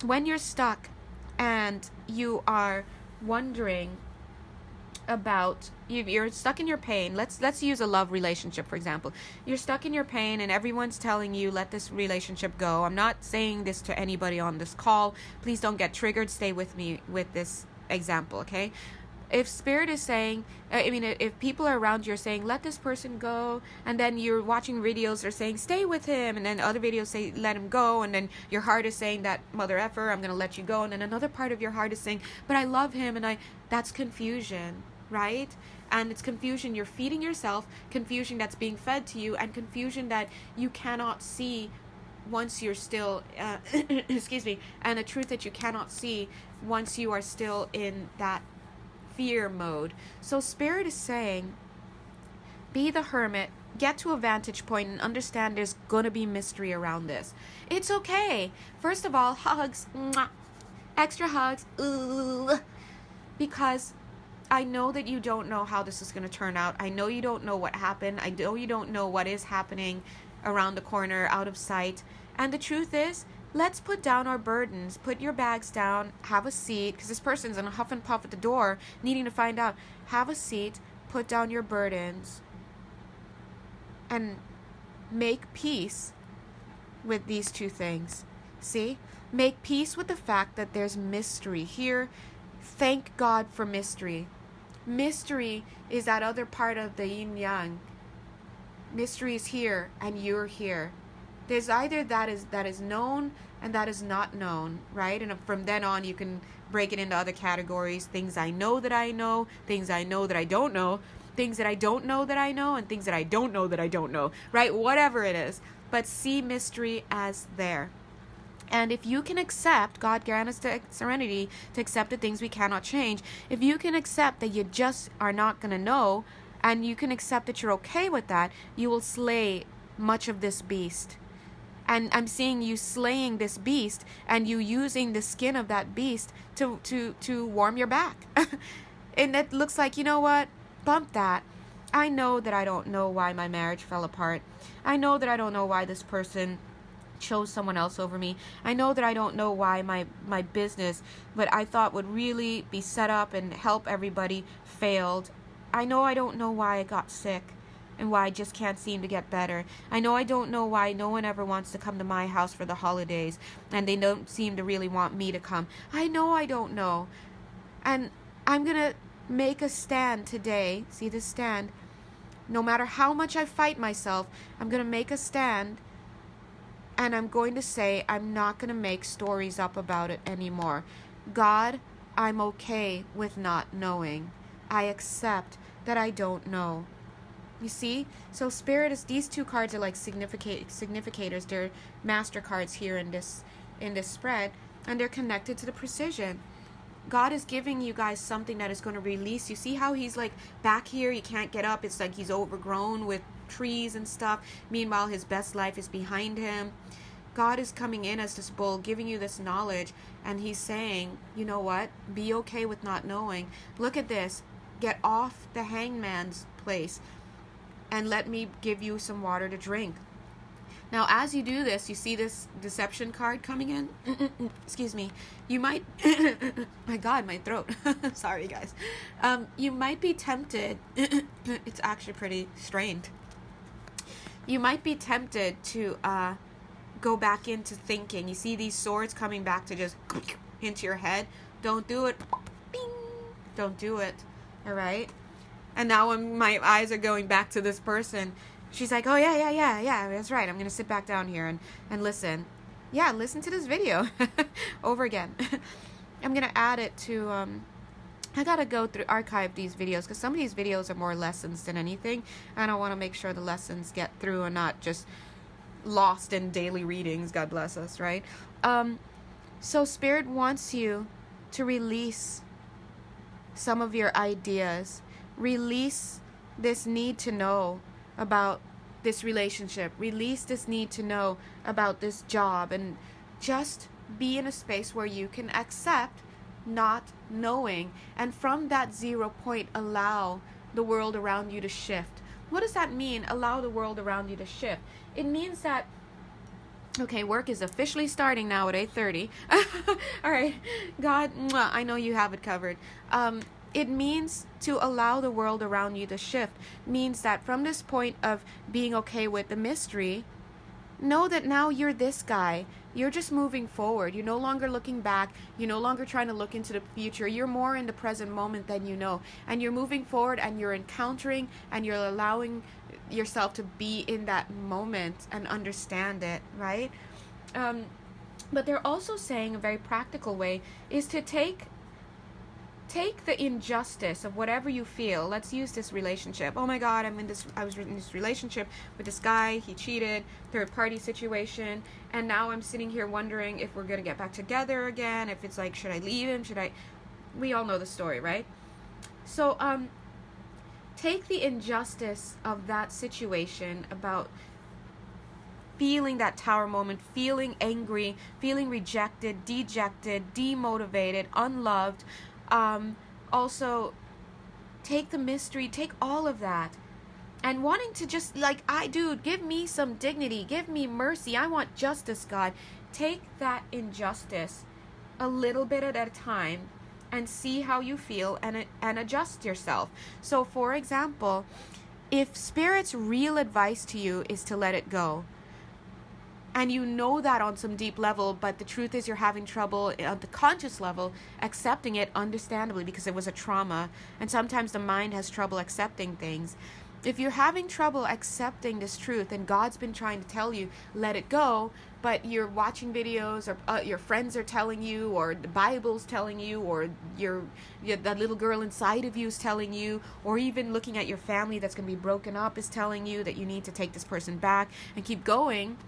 when you're stuck and you are wondering about, you're stuck in your pain. Let's use a love relationship, for example. You're stuck in your pain and everyone's telling you, let this relationship go. I'm not saying this to anybody on this call. Please don't get triggered. Stay with me with this example, okay? If Spirit is saying, if people are around you are saying, let this person go, and then you're watching videos that are saying, stay with him, and then other videos say, let him go, and then your heart is saying, that mother effer, I'm going to let you go, and then another part of your heart is saying, but I love him, and that's confusion, right? And it's confusion you're feeding yourself, confusion that's being fed to you, and confusion that you cannot see once you're still, excuse me, and a truth that you cannot see once you are still in that fear mode. So Spirit is saying, be the hermit, get to a vantage point and understand there's going to be mystery around this. It's okay. First of all, hugs, mwah, extra hugs, because I know that you don't know how this is going to turn out. I know you don't know what happened. I know you don't know what is happening around the corner, out of sight. And the truth is, let's put down our burdens. Put your bags down. Have a seat. Because this person's in a huff and puff at the door, needing to find out. Have a seat. Put down your burdens. And make peace with these two things. See? Make peace with the fact that there's mystery here. Thank God for mystery. Mystery is that other part of the yin-yang. Mystery is here, and you're here. There's either that is known and that is not known, right? And from then on, you can break it into other categories. Things I know, things I know that I don't know, things that I don't know that I know, and things that I don't know that I don't know, right? Whatever it is. But see mystery as there. And if you can accept, God grant us the serenity to accept the things we cannot change. If you can accept that you just are not going to know, and you can accept that you're okay with that, you will slay much of this beast. And I'm seeing you slaying this beast and you using the skin of that beast to warm your back. And it looks like, you know what? Bump that. I know that I don't know why my marriage fell apart. I know that I don't know why this person chose someone else over me. I know that I don't know why my business, what I thought would really be set up and help everybody, failed. I know I don't know why I got sick and why I just can't seem to get better. I know I don't know why no one ever wants to come to my house for the holidays and they don't seem to really want me to come. I know I don't know. And I'm going to make a stand today. See this stand? No matter how much I fight myself, I'm going to make a stand. And I'm going to say, I'm not going to make stories up about it anymore. God, I'm okay with not knowing. I accept that I don't know. You see? So Spirit is, these two cards are like significators. They're master cards here in this spread, and they're connected to the precision. God is giving you guys something that is going to release. You see how he's like back here, you can't get up. It's like he's overgrown with trees and stuff. Meanwhile, his best life is behind him. God is coming in as this bull, giving you this knowledge, and he's saying, you know what? Be okay with not knowing. Look at this. Get off the hangman's place and let me give you some water to drink. Now, as you do this, you see this deception card coming in. Excuse me. You might, my God, my throat. Sorry, guys. You might be tempted. It's actually pretty strained. You might be tempted to go back into thinking. You see these swords coming back to just into your head. Don't do it. Bing. Don't do it. All right? And now when my eyes are going back to this person, she's like, oh, yeah, that's right. I'm going to sit back down here and listen. Yeah, listen to this video over again. I'm going to add it to, I got to go through, archive these videos, because some of these videos are more lessons than anything. And I want to make sure the lessons get through and not just lost in daily readings. God bless us, right? So Spirit wants you to release some of your ideas. Release this need to know about this relationship. Release this need to know about this job, and just be in a space where you can accept not knowing, and from that 0 point allow the world around you to shift. What does that mean, allow the world around you to shift? It means that, okay, work is officially starting now at 8:30. All right, God, I know you have it covered. It means to allow the world around you to shift. Means that from this point of being okay with the mystery, know that now you're this guy. You're just moving forward. You're no longer looking back. You're no longer trying to look into the future. You're more in the present moment than you know. And you're moving forward, and you're encountering, and you're allowing yourself to be in that moment and understand it, right? But they're also saying a very practical way is to take the injustice of whatever you feel. Let's use this relationship. Oh my God, I was in this relationship with this guy. He cheated, third party situation. And now I'm sitting here wondering if we're going to get back together again. If it's like, should I leave him? We all know the story, right? So, take the injustice of that situation about feeling that tower moment, feeling angry, feeling rejected, dejected, demotivated, unloved. Also, take the mystery, take all of that, and wanting to just like, give me some dignity, give me mercy, I want justice, God. Take that injustice a little bit at a time and see how you feel, and adjust yourself. So, for example, if Spirit's real advice to you is to let it go, and you know that on some deep level, but the truth is you're having trouble on the conscious level accepting it, understandably, because it was a trauma, and sometimes the mind has trouble accepting things. If you're having trouble accepting this truth, and God's been trying to tell you, let it go, but you're watching videos, or your friends are telling you, or the Bible's telling you, or that little girl inside of you is telling you, or even looking at your family that's going to be broken up is telling you that you need to take this person back and keep going,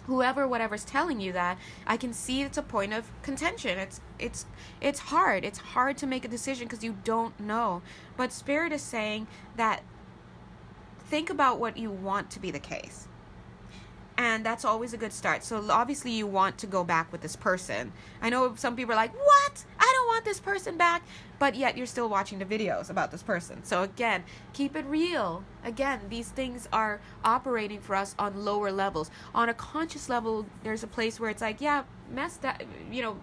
whatever's telling you that, I can see it's a point of contention. It's hard. It's hard to make a decision because you don't know. But Spirit is saying that think about what you want to be the case. And that's always a good start. So obviously you want to go back with this person. I know some people are like, what? I don't want this person back. But yet you're still watching the videos about this person. So again, keep it real. Again, these things are operating for us on lower levels. On a conscious level, there's a place where it's like, yeah, mess that,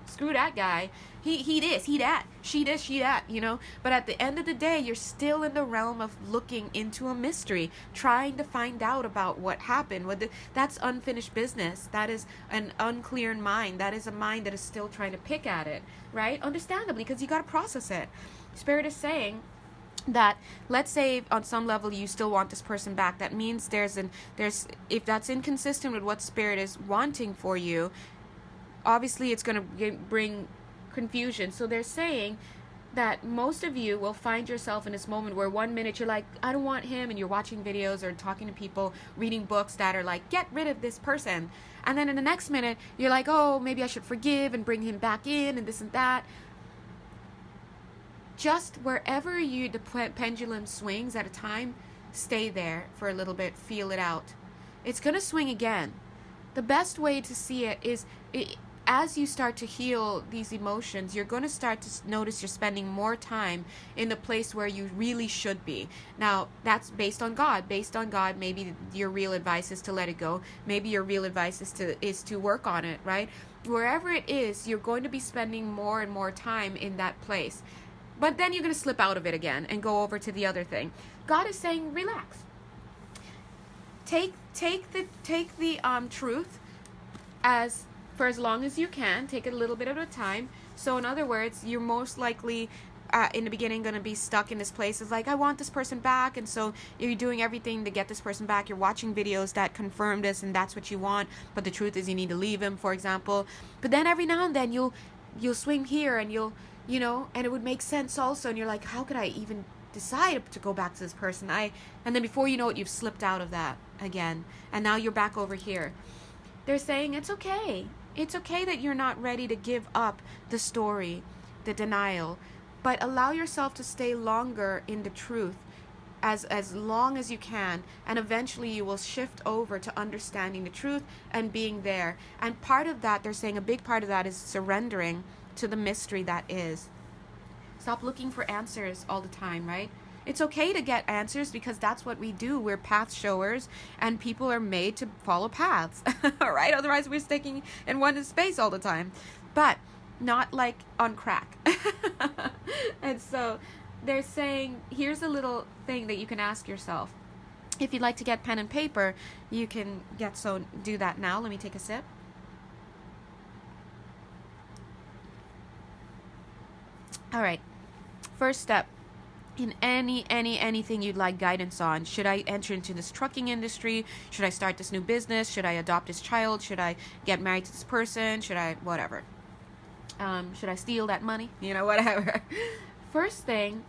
screw that guy. He this, he that, she this, she that, But at the end of the day, you're still in the realm of looking into a mystery, trying to find out about what happened. That's unfinished business. That is an unclear mind. That is a mind that is still trying to pick at it, right? Understandably, because you got to process it. Spirit is saying that, let's say on some level you still want this person back. That means if that's inconsistent with what Spirit is wanting for you, obviously it's going to bring confusion. So they're saying that most of you will find yourself in this moment where one minute you're like, I don't want him, and you're watching videos or talking to people, reading books that are like, get rid of this person. And then in the next minute, you're like, oh, maybe I should forgive and bring him back in and this and that. Just wherever the pendulum swings at a time, stay there for a little bit, feel it out. It's going to swing again. The best way to see it is, as you start to heal these emotions, you're going to start to notice you're spending more time in the place where you really should be. Now, that's based on God. Based on God, maybe your real advice is to let it go. Maybe your real advice is to work on it, right? Wherever it is, you're going to be spending more and more time in that place. But then you're going to slip out of it again and go over to the other thing. God is saying, relax. Take the truth for as long as you can. Take it a little bit at a time. So in other words, you're most likely in the beginning going to be stuck in this place. It's like, I want this person back, and so you're doing everything to get this person back. You're watching videos that confirm this, and that's what you want. But the truth is, you need to leave him, for example. But then every now and then you'll swing here, and and it would make sense also. And you're like, how could I even decide to go back to this person? And then before you know it, you've slipped out of that again, and now you're back over here. They're saying it's okay. It's okay that you're not ready to give up the story, the denial, but allow yourself to stay longer in the truth as long as you can, and eventually you will shift over to understanding the truth and being there. And part of that, they're saying a big part of that is surrendering to the mystery that is. Stop looking for answers all the time, right? It's okay to get answers because that's what we do. We're path showers, and people are made to follow paths, right? Otherwise, we're sticking in one space all the time, but not like on crack. And so they're saying, here's a little thing that you can ask yourself. If you'd like to get pen and paper, you can do that now. Let me take a sip. All right. First step. In anything you'd like guidance on. Should I enter into this trucking industry? Should I start this new business? Should I adopt this child? Should I get married to this person? Should I whatever? Should I steal that money? Whatever. First thing,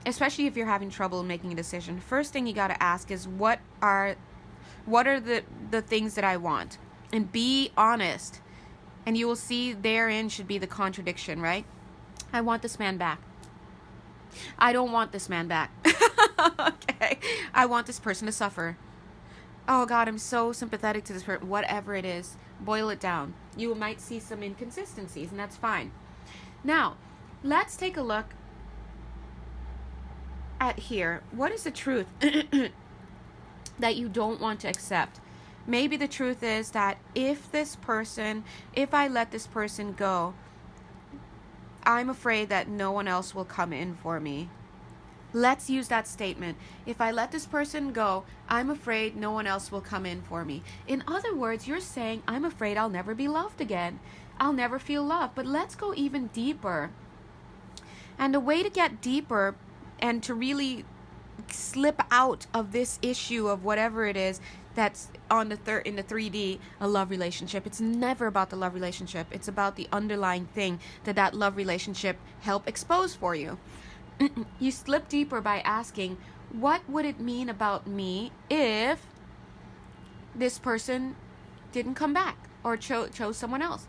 especially if you're having trouble making a decision, first thing you got to ask is what are the things that I want? And be honest. And you will see therein should be the contradiction, right? I want this man back. I don't want this man back. Okay. I want this person to suffer. Oh God, I'm so sympathetic to this person. Whatever it is, boil it down. You might see some inconsistencies, and that's fine. Now, let's take a look at here. What is the truth that you don't want to accept? Maybe the truth is that if I let this person go, I'm afraid that no one else will come in for me. Let's use that statement. If I let this person go, I'm afraid no one else will come in for me. In other words, you're saying, I'm afraid I'll never be loved again. I'll never feel loved. But let's go even deeper. And the way to get deeper and to really slip out of this issue of whatever it is that's in the 3D, a love relationship. It's never about the love relationship. It's about the underlying thing that love relationship help expose for you. You slip deeper by asking, what would it mean about me if this person didn't come back or chose someone else?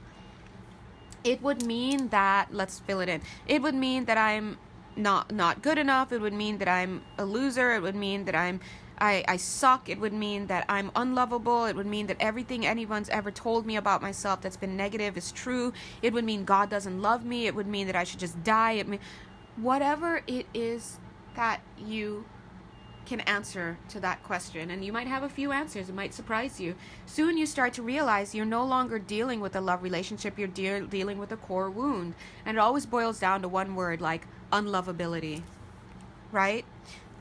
It would mean that, let's fill it in. It would mean that I'm not good enough. It would mean that I'm a loser. It would mean that I suck. It would mean that I'm unlovable. It would mean that everything anyone's ever told me about myself that's been negative is true. It would mean God doesn't love me. It would mean that I should just die. Whatever it is that you can answer to that question, and you might have a few answers. It might surprise you. Soon you start to realize you're no longer dealing with a love relationship. You're dealing with a core wound, and it always boils down to one word, like unlovability, right?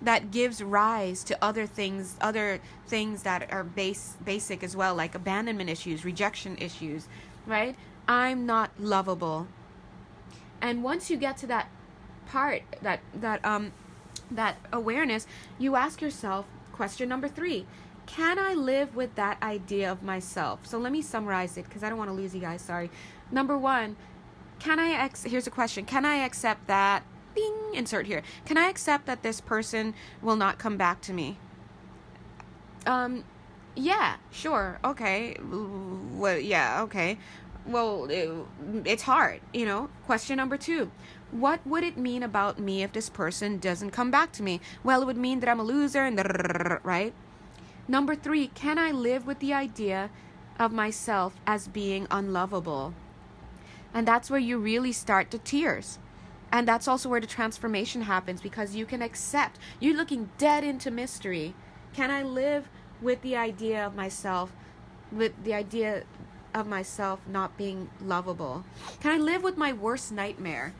That gives rise to other things that are basic as well, like abandonment issues, rejection issues, right? I'm not lovable. And once you get to that part, that awareness, you ask yourself question number 3: can I live with that idea of myself? So let me summarize it because I don't want to lose you guys. Sorry. Number 1, here's a question: can I accept that Bing, insert here. Can I accept that this person will not come back to me? Yeah, sure, okay. Well, yeah, okay. Well, it's hard, you know. Question number 2. What would it mean about me if this person doesn't come back to me? Well, it would mean that I'm a loser and right? Number 3, can I live with the idea of myself as being unlovable? And that's where you really start the tears. And that's also where the transformation happens, because you can accept, you're looking dead into mystery. Can I live with the idea of myself, not being lovable? Can I live with my worst nightmare?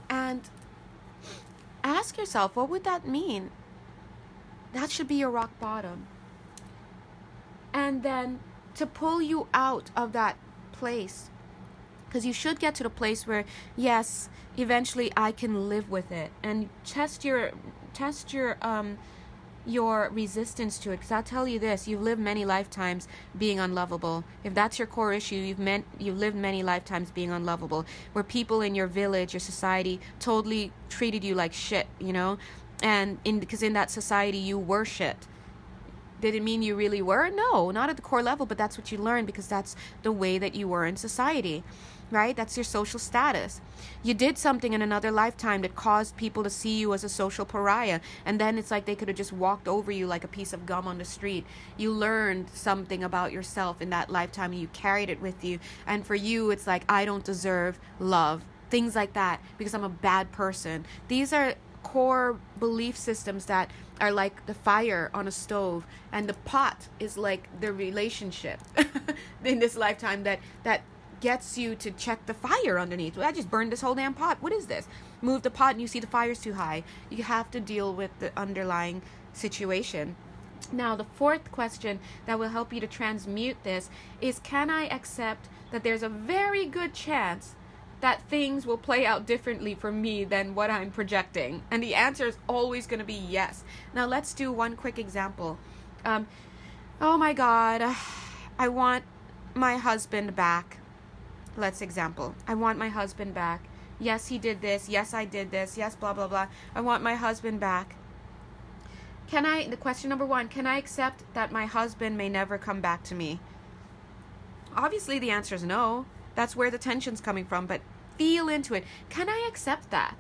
And ask yourself, what would that mean? That should be your rock bottom. And then to pull you out of that place, because you should get to the place where, yes, eventually I can live with it, and test your resistance to it. Because I'll tell you this, you've lived many lifetimes being unlovable. If that's your core issue, you've lived many lifetimes being unlovable, where people in your village, your society, totally treated you like shit, you know? And because in that society you were shit. Did it mean you really were? No, not at the core level, but that's what you learned, because that's the way that you were in society, right? That's your social status. You did something in another lifetime that caused people to see you as a social pariah, and then it's like they could have just walked over you like a piece of gum on the street. You learned something about yourself in that lifetime, and you carried it with you, and for you it's like, I don't deserve love, things like that, because I'm a bad person. These are core belief systems that are like the fire on a stove, and the pot is like the relationship in this lifetime that gets you to check the fire underneath. Well, I just burned this whole damn pot. What is this? Move the pot and you see the fire's too high. You have to deal with the underlying situation. Now, the 4th question that will help you to transmute this is, can I accept that there's a very good chance that things will play out differently for me than what I'm projecting? And the answer is always going to be yes. Now, let's do one quick example. Oh my God, I want my husband back. Let's example. I want my husband back. Yes, he did this. Yes, I did this. Yes, blah, blah, blah. I want my husband back. The question number 1, can I accept that my husband may never come back to me? Obviously, the answer is no. That's where the tension's coming from, but feel into it. Can I accept that?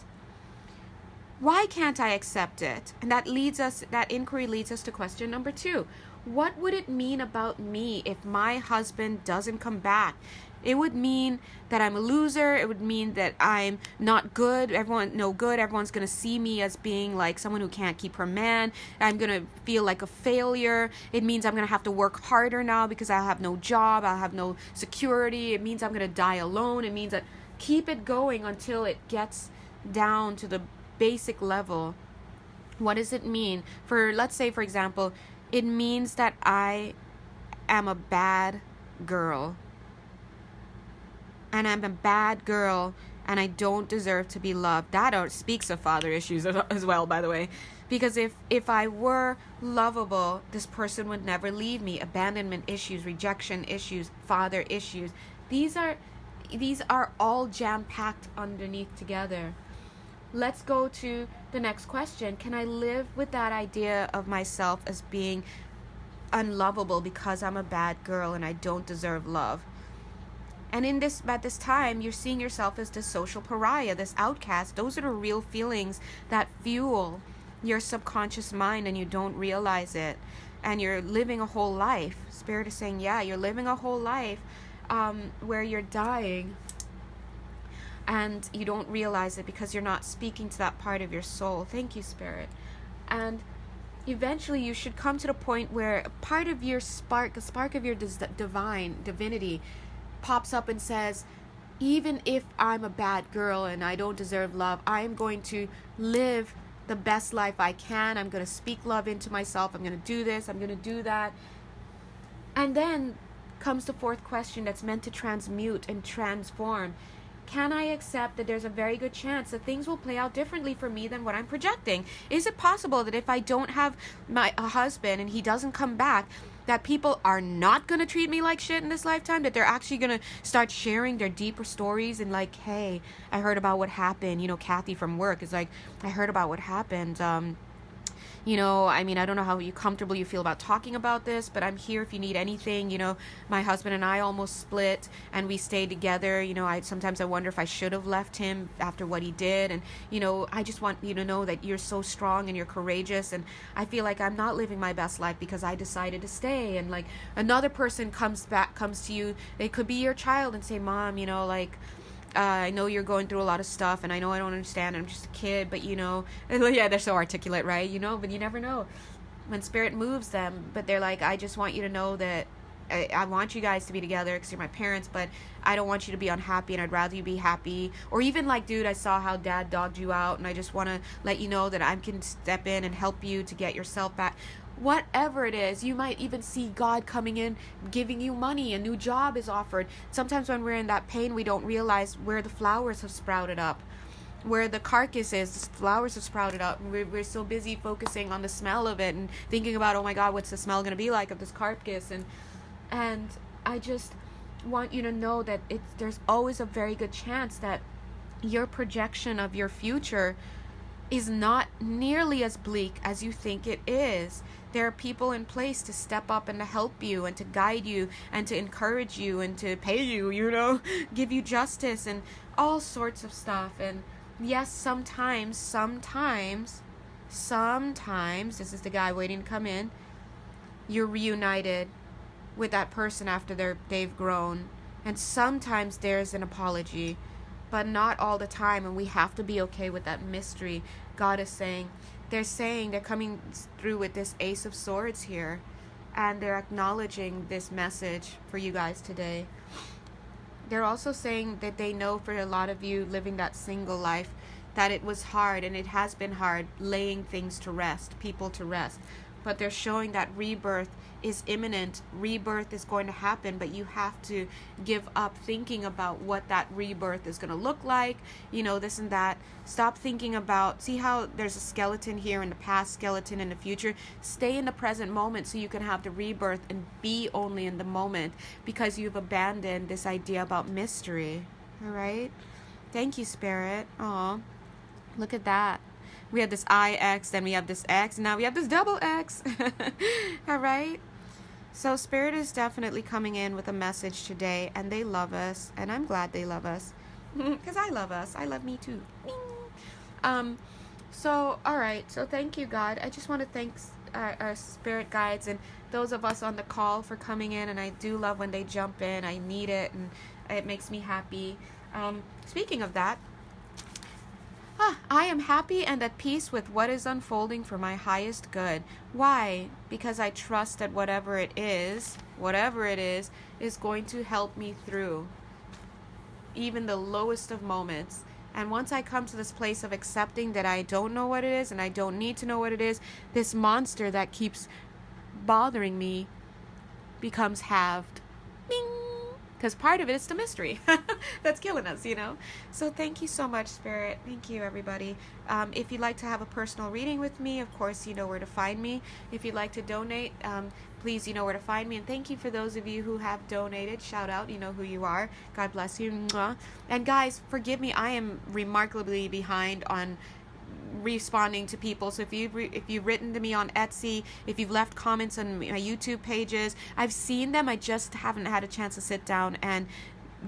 Why can't I accept it? And that inquiry leads us to question number 2. What would it mean about me if my husband doesn't come back? It would mean that I'm a loser. It would mean that I'm not good. Everyone's going to see me as being like someone who can't keep her man. I'm going to feel like a failure. It means I'm going to have to work harder now because I have no job. I have no security. It means I'm going to die alone. It means that keep it going until it gets down to the basic level. What does it mean? Let's say, for example, it means that I am a bad girl. And I'm a bad girl, and I don't deserve to be loved. That speaks of father issues as well, by the way. Because if I were lovable, this person would never leave me. Abandonment issues, rejection issues, father issues. These are all jam-packed underneath together. Let's go to the next question. Can I live with that idea of myself as being unlovable because I'm a bad girl and I don't deserve love? And at this time, you're seeing yourself as this social pariah, this outcast. Those are the real feelings that fuel your subconscious mind, and you don't realize it. And you're living a whole life. Spirit is saying, yeah, you're living a whole life where you're dying. And you don't realize it because you're not speaking to that part of your soul. Thank you, Spirit. And eventually you should come to the point where a part of your spark, a spark of your divinity, pops up and says, even if I'm a bad girl and I don't deserve love, I am going to live the best life I can. I'm going to speak love into myself. I'm going to do this. I'm going to do that. And then comes the 4th question that's meant to transmute and transform. Can I accept that there's a very good chance that things will play out differently for me than what I'm projecting? Is it possible that if I don't have a husband and he doesn't come back, that people are not going to treat me like shit in this lifetime, that they're actually going to start sharing their deeper stories and like, hey, I heard about what happened. You know, Kathy from work is like, I heard about what happened. You know, I mean, I don't know how comfortable you feel about talking about this, but I'm here if you need anything. You know, my husband and I almost split and we stayed together. You know, sometimes I wonder if I should have left him after what he did. And, you know, I just want you to know that you're so strong and you're courageous. And I feel like I'm not living my best life because I decided to stay. And like another person comes to you, they could be your child and say, Mom, you know, like, I know you're going through a lot of stuff, and I know I don't understand, I'm just a kid, but you know, yeah, they're so articulate, right? You know, but you never know when spirit moves them, but they're like, I just want you to know that I want you guys to be together because you're my parents, but I don't want you to be unhappy, and I'd rather you be happy. Or even like, dude, I saw how dad dogged you out, and I just want to let you know that I can step in and help you to get yourself back. Whatever it is, you might even see God coming in, giving you money, a new job is offered. Sometimes when we're in that pain, we don't realize where the flowers have sprouted up, where the carcass is, the flowers have sprouted up. We're so busy focusing on the smell of it and thinking about, oh my God, what's the smell going to be like of this carcass? And I just want you to know that there's always a very good chance that your projection of your future is not nearly as bleak as you think it is. There are people in place to step up and to help you and to guide you and to encourage you and to pay you, you know, give you justice and all sorts of stuff. And yes, sometimes, this is the guy waiting to come in, you're reunited with that person after they've grown. And sometimes there's an apology, but not all the time, and we have to be okay with that mystery. God is saying, they're coming through with this Ace of Swords here, and they're acknowledging this message for you guys today. They're also saying that they know for a lot of you living that single life, that it was hard, and it has been hard laying things to rest, people to rest. But they're showing that rebirth is imminent. Rebirth is going to happen, but you have to give up thinking about what that rebirth is going to look like, you know, this and that. Stop thinking about, see how there's a skeleton here in the past, skeleton in the future. Stay in the present moment so you can have the rebirth and be only in the moment, because you've abandoned this idea about mystery. All right? Thank you, Spirit. Oh, look at that. We have this IX, then we have this X, and now we have this double X. All right? So Spirit is definitely coming in with a message today, and they love us, and I'm glad they love us, because I love us. I love me too. So, all right. So thank you, God. I just want to thank our spirit guides and those of us on the call for coming in, and I do love when they jump in. I need it, and it makes me happy. Speaking of that, I am happy and at peace with what is unfolding for my highest good. Why? Because I trust that whatever it is going to help me through even the lowest of moments. And once I come to this place of accepting that I don't know what it is and I don't need to know what it is, this monster that keeps bothering me becomes halved. Bing! Because part of it is the mystery that's killing us, you know. So thank you so much, Spirit. Thank you, everybody. If you'd like to have a personal reading with me, of course, you know where to find me. If you'd like to donate, please, you know where to find me. And thank you for those of you who have donated. Shout out, you know who you are. God bless you. Mwah. And guys, forgive me. I am remarkably behind on responding to people. So if you've written to me on Etsy, if you've left comments on my YouTube pages, I've seen them. I just haven't had a chance to sit down and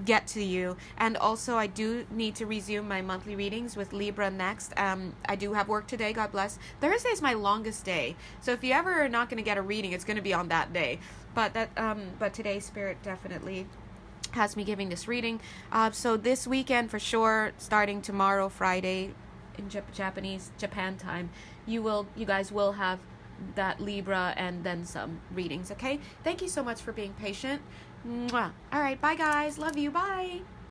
get to you. And also I do need to resume my monthly readings with Libra next. I do have work today, God bless. Thursday is my longest day, so if you ever are not going to get a reading, it's going to be on that day. But today Spirit definitely has me giving this reading. So this weekend for sure, starting tomorrow, Friday, in Japan time, you guys will have that Libra and then some readings. Okay, thank you so much for being patient. Mwah. All right, bye guys, love you, bye.